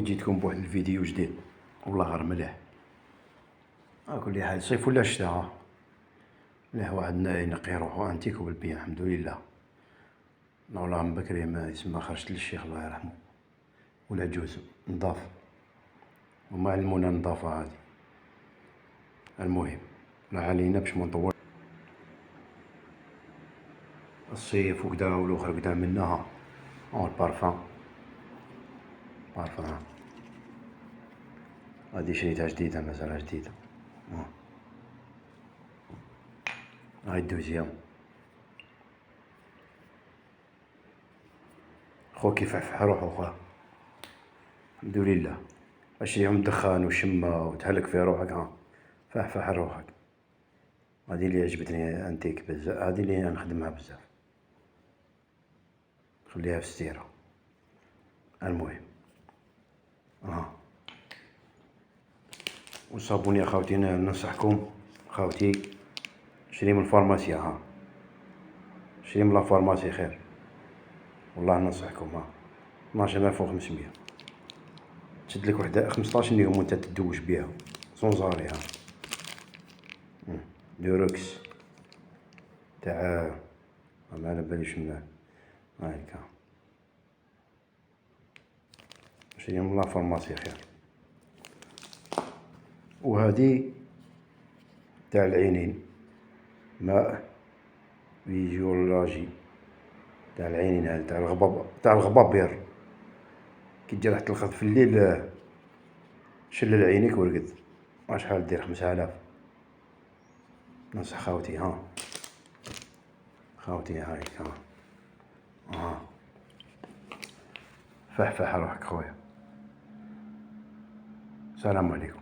جيتكم بواحد الفيديو جديد والله غير مليح. كل حال صيف ولا شتا، مليح واحد ينقي روحو انتيكو بالبيان الحمد لله. والله من بكري ما يسمى خرجت للشيخ الله يرحمه ولا جوز نضاف وما علمونا النظافة هادي. المهم لا علينا باش ما نطول الصيف وكدا والاخر كدا منها. البارفان هادي شريتها جديدة مازالها جديدة. هاي الدوزيام خوك يفحفح روحو خواه الحمد لله. اشريهم دخان وشمة وتهلك في روحك. فحفح روحك. هادي اللي عجبتني انتيك بزاف، هادي اللي نخدمها بزاف، خليها في الستيرة. المهم والصابون يا خاوتي ننصحكم خاوتي شري من الفارماسيا. شري من لافارماسي خير والله ننصحكم. 12500 تشدلك وحدة 15 يوم وانت تدوش بيها صونزاري. ديروكس تاع ما على باليش منه. هايكا شري من لافارماسي خير. وهادي تاع العينين ماء فيجيولاجي تاع العينين، هذا تاع الغباب، تاع الغبابير. كي تجي راح تلخط في الليل شلل عينيك ورقد. شحال دير 5000. ننصح خاوتي خاوتي هايك فحفح روحك خويا. السلام عليكم.